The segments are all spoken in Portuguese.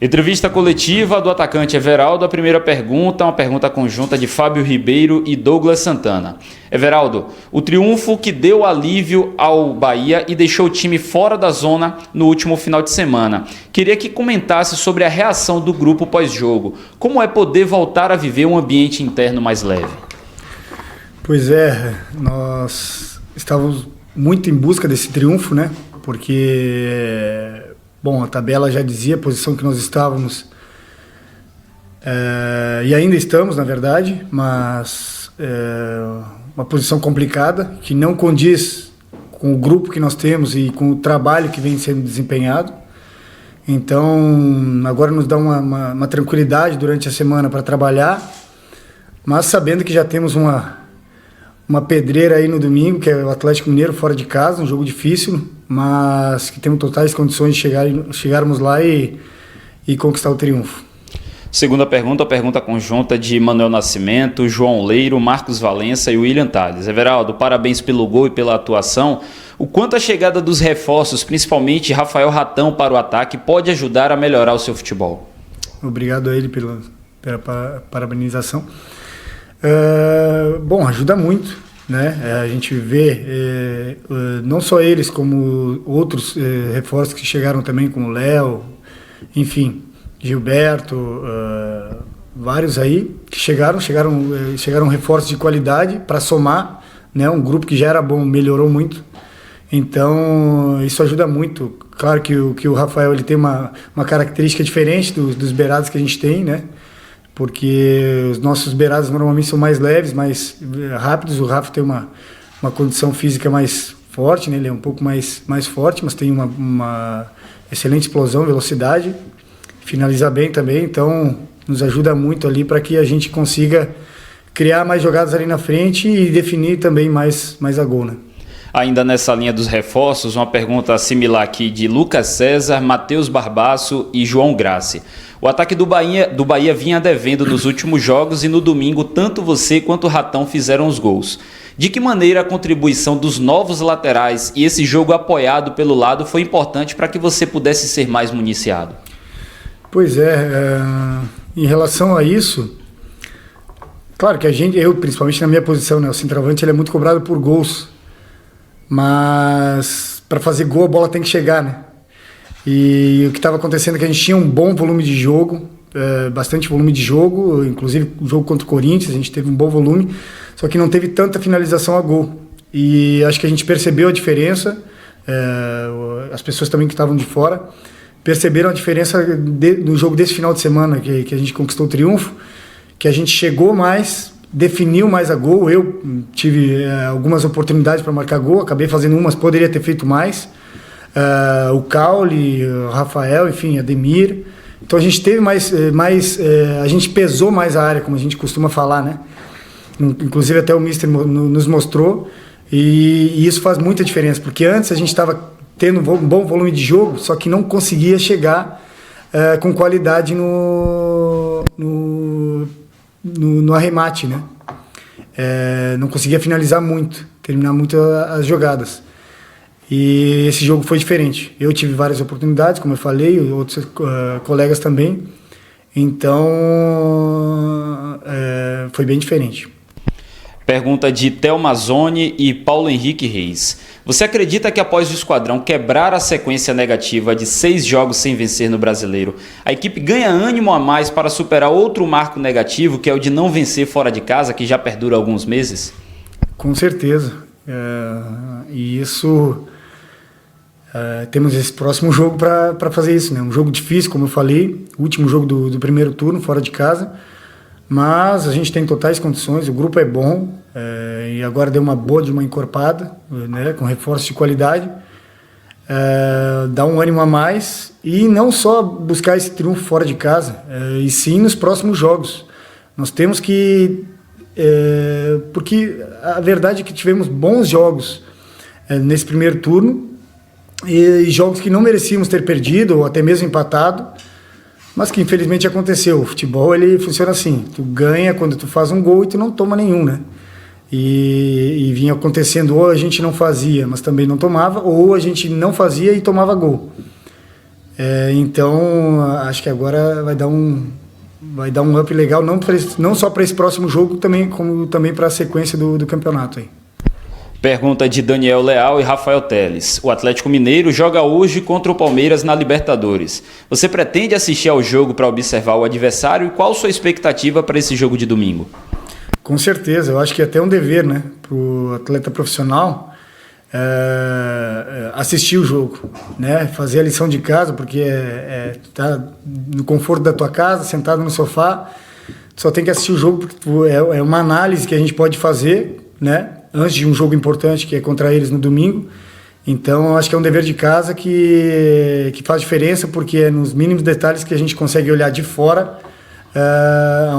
Entrevista coletiva do atacante Everaldo. A primeira pergunta, uma pergunta conjunta de Fábio Ribeiro e Douglas Santana. Everaldo, o triunfo que deu alívio ao Bahia e deixou o time fora da zona no último final de semana. Queria que comentasse sobre a reação do grupo pós-jogo. Como é poder voltar a viver um ambiente interno mais leve? Pois é, nós estávamos muito em busca desse triunfo, né? Porque... Bom, a tabela já dizia a posição que nós estávamos, e ainda estamos, na verdade, mas uma posição complicada, que não condiz com o grupo que nós temos e com o trabalho que vem sendo desempenhado. Então, agora nos dá uma tranquilidade durante a semana para trabalhar, mas sabendo que já temos uma pedreira aí no domingo, que é o Atlético Mineiro fora de casa, um jogo difícil, mas que temos totais condições de chegarmos lá e conquistar o triunfo. Segunda pergunta, a pergunta conjunta de Manuel Nascimento, João Leiro, Marcos Valença e William Tales. Everaldo, parabéns pelo gol e pela atuação. O quanto a chegada dos reforços, principalmente Rafael Ratão para o ataque, pode ajudar a melhorar o seu futebol? Obrigado a ele pela parabenização. Bom, ajuda muito, né? A gente vê não só eles, como outros reforços que chegaram também, como o Léo, enfim, Gilberto, vários aí que chegaram reforços de qualidade para somar, né? Um grupo que já era bom, melhorou muito. Então isso ajuda muito. Claro que o Rafael ele tem uma característica diferente dos beirados que a gente tem, né? Porque os nossos beirados normalmente são mais leves, mais rápidos. O Rafa tem uma condição física mais forte, né? Ele é um pouco mais forte, mas tem uma excelente explosão, velocidade, finaliza bem também, então nos ajuda muito ali para que a gente consiga criar mais jogadas ali na frente e definir também mais a gol, né? Ainda nessa linha dos reforços, uma pergunta similar aqui de Lucas César, Matheus Barbaço e João Grace. O ataque do Bahia vinha devendo nos últimos jogos e no domingo tanto você quanto o Ratão fizeram os gols. De que maneira a contribuição dos novos laterais e esse jogo apoiado pelo lado foi importante para que você pudesse ser mais municiado? Pois em relação a isso, claro que eu principalmente na minha posição, né, o centroavante ele é muito cobrado por gols, mas para fazer gol a bola tem que chegar, né? E o que estava acontecendo é que a gente tinha um bom volume de jogo, bastante volume de jogo, inclusive o jogo contra o Corinthians, a gente teve um bom volume, só que não teve tanta finalização a gol. E acho que a gente percebeu a diferença, as pessoas também que estavam de fora perceberam a diferença no jogo desse final de semana, que a gente conquistou o triunfo, que a gente chegou mais, definiu mais a gol. Eu tive algumas oportunidades para marcar gol, acabei fazendo umas, poderia ter feito mais. O Caule, o Rafael, enfim, Ademir. Então a gente teve a gente pesou mais a área, como a gente costuma falar, né? Inclusive até o Mister nos mostrou, e isso faz muita diferença, porque antes a gente estava tendo um bom volume de jogo, só que não conseguia chegar com qualidade no arremate, né? Não conseguia finalizar muito, terminar muito as jogadas. E esse jogo foi diferente. Eu tive várias oportunidades, como eu falei, outros colegas também. Então, foi bem diferente. Pergunta de Thelma Zoni e Paulo Henrique Reis. Você acredita que após o Esquadrão quebrar a sequência negativa de 6 jogos sem vencer no Brasileiro, a equipe ganha ânimo a mais para superar outro marco negativo, que é o de não vencer fora de casa, que já perdura alguns meses? Com certeza. E isso... temos esse próximo jogo para fazer isso, né? Um jogo difícil, como eu falei, último jogo do primeiro turno, fora de casa, mas a gente tem totais condições, o grupo é bom, e agora deu uma boa de uma encorpada, né? Com reforço de qualidade, dá um ânimo a mais, e não só buscar esse triunfo fora de casa, e sim nos próximos jogos. Nós temos que... porque a verdade é que tivemos bons jogos nesse primeiro turno, e jogos que não merecíamos ter perdido ou até mesmo empatado, mas que infelizmente aconteceu. O futebol ele funciona assim, tu ganha quando tu faz um gol e tu não toma nenhum, né? E vinha acontecendo, ou a gente não fazia, mas também não tomava, ou a gente não fazia e tomava gol. Então, acho que agora vai dar um up legal, não só para esse próximo jogo, como também para a sequência do campeonato aí. Pergunta de Daniel Leal e Rafael Teles. O Atlético Mineiro joga hoje contra o Palmeiras na Libertadores. Você pretende assistir ao jogo para observar o adversário e qual sua expectativa para esse jogo de domingo? Com certeza, eu acho que é até um dever, né, para o atleta profissional assistir o jogo, né, fazer a lição de casa, porque tá no conforto da tua casa, sentado no sofá, só tem que assistir o jogo porque é uma análise que a gente pode fazer, né, antes de um jogo importante que é contra eles no domingo. Então, acho que é um dever de casa que faz diferença, porque é nos mínimos detalhes que a gente consegue olhar de fora,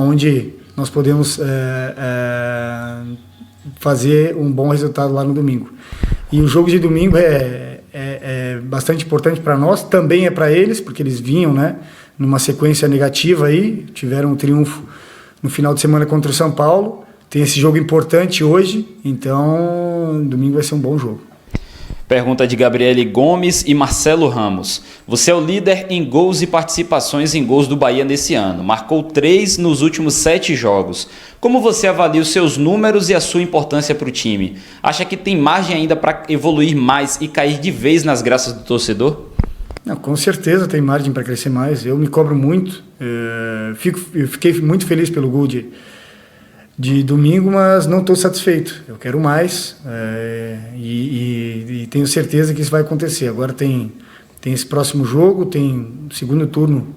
onde nós podemos fazer um bom resultado lá no domingo. E o jogo de domingo é bastante importante para nós, também é para eles, porque eles vinham, né, numa sequência negativa aí, tiveram um triunfo no final de semana contra o São Paulo. Tem esse jogo importante hoje, então domingo vai ser um bom jogo. Pergunta de Gabriele Gomes e Marcelo Ramos. Você é o líder em gols e participações em gols do Bahia nesse ano. Marcou 3 nos últimos 7 jogos. Como você avalia os seus números e a sua importância para o time? Acha que tem margem ainda para evoluir mais e cair de vez nas graças do torcedor? Não, com certeza tem margem para crescer mais. Eu me cobro muito. Eu fiquei muito feliz pelo gol de domingo, mas não estou satisfeito. Eu quero mais e tenho certeza que isso vai acontecer. Agora tem esse próximo jogo, tem o segundo turno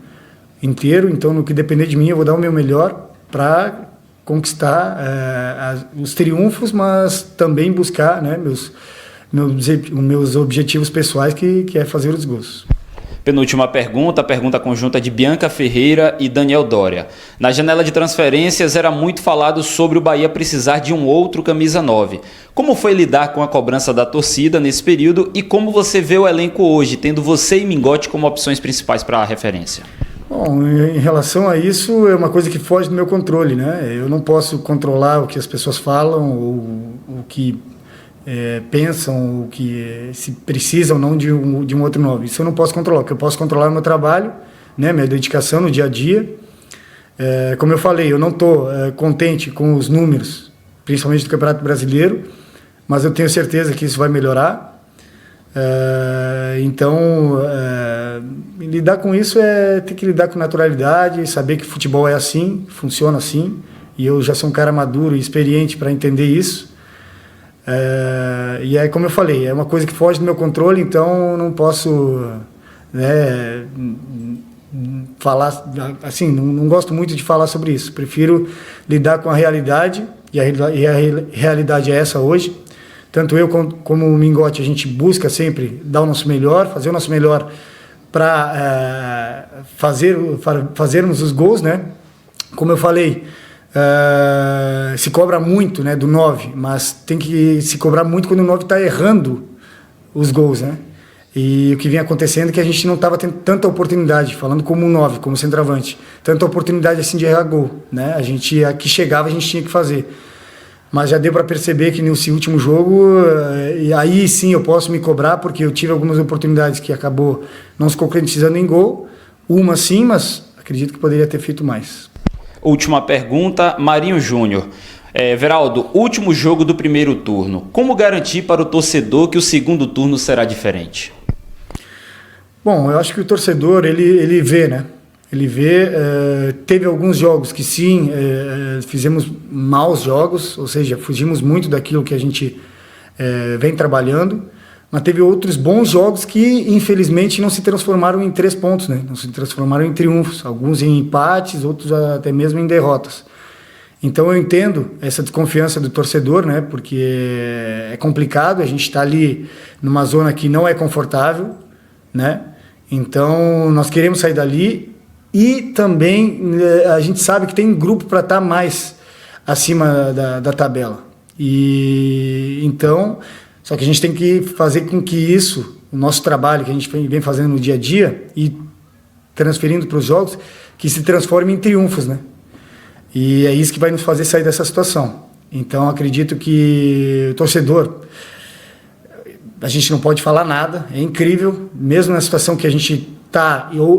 inteiro, então no que depender de mim eu vou dar o meu melhor para conquistar os triunfos, mas também buscar, né, meus objetivos pessoais, que é fazer os gols. Penúltima pergunta, a pergunta conjunta de Bianca Ferreira e Daniel Doria. Na janela de transferências era muito falado sobre o Bahia precisar de um outro camisa 9. Como foi lidar com a cobrança da torcida nesse período e como você vê o elenco hoje, tendo você e Mingote como opções principais para a referência? Bom, em relação a isso, é uma coisa que foge do meu controle, né? Eu não posso controlar o que as pessoas falam ou o que pensam, o que se precisam ou não de um outro nome. Isso eu não posso controlar. O que eu posso controlar é o meu trabalho, né, minha dedicação no dia a dia. Como eu falei, eu não estou contente com os números, principalmente do Campeonato Brasileiro, mas eu tenho certeza que isso vai melhorar. Então, lidar com isso ter que lidar com naturalidade, saber que futebol é assim, funciona assim, e eu já sou um cara maduro e experiente para entender isso. E como eu falei, é uma coisa que foge do meu controle, então não posso, né, falar assim, não gosto muito de falar sobre isso. Prefiro lidar com a realidade, e a realidade é essa hoje. Tanto eu como o Mingote, a gente busca sempre dar o nosso melhor, fazer o nosso melhor para fazermos os gols, né? Como eu falei, se cobra muito, né, do 9, mas tem que se cobrar muito quando o 9 está errando os gols, né? E o que vem acontecendo é que a gente não estava tendo tanta oportunidade, falando como um 9, como centroavante, tanta oportunidade assim de errar gol, né? Aqui chegava, a gente tinha que fazer. Mas já deu para perceber que nesse último jogo, e aí sim eu posso me cobrar, porque eu tive algumas oportunidades que acabou não se concretizando em gol, uma sim, mas acredito que poderia ter feito mais. Última pergunta, Marinho Júnior. Veraldo, último jogo do primeiro turno. Como garantir para o torcedor que o segundo turno será diferente? Bom, eu acho que o torcedor, ele vê, né? Ele vê, teve alguns jogos que sim, fizemos maus jogos, ou seja, fugimos muito daquilo que a gente vem trabalhando, mas teve outros bons jogos que, infelizmente, não se transformaram em 3 pontos, né? Não se transformaram em triunfos, alguns em empates, outros até mesmo em derrotas. Então eu entendo essa desconfiança do torcedor, né? Porque é complicado, a gente está ali numa zona que não é confortável, né? Então nós queremos sair dali e também a gente sabe que tem grupo para estar mais acima da tabela. E então, só que a gente tem que fazer com que isso, o nosso trabalho que a gente vem fazendo no dia a dia e transferindo para os jogos, que se transforme em triunfos, né? E é isso que vai nos fazer sair dessa situação. Então, acredito que o torcedor, a gente não pode falar nada, é incrível, mesmo na situação que a gente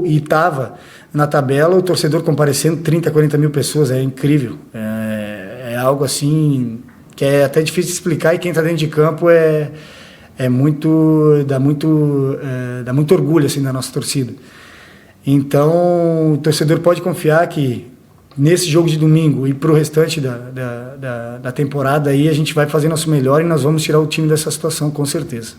e estava na tabela, o torcedor comparecendo 30, 40 mil pessoas, é incrível. É algo assim que é até difícil de explicar, e quem está dentro de campo dá muito orgulho assim, da nossa torcida. Então, o torcedor pode confiar que nesse jogo de domingo e para o restante da temporada aí, a gente vai fazer nosso melhor e nós vamos tirar o time dessa situação, com certeza.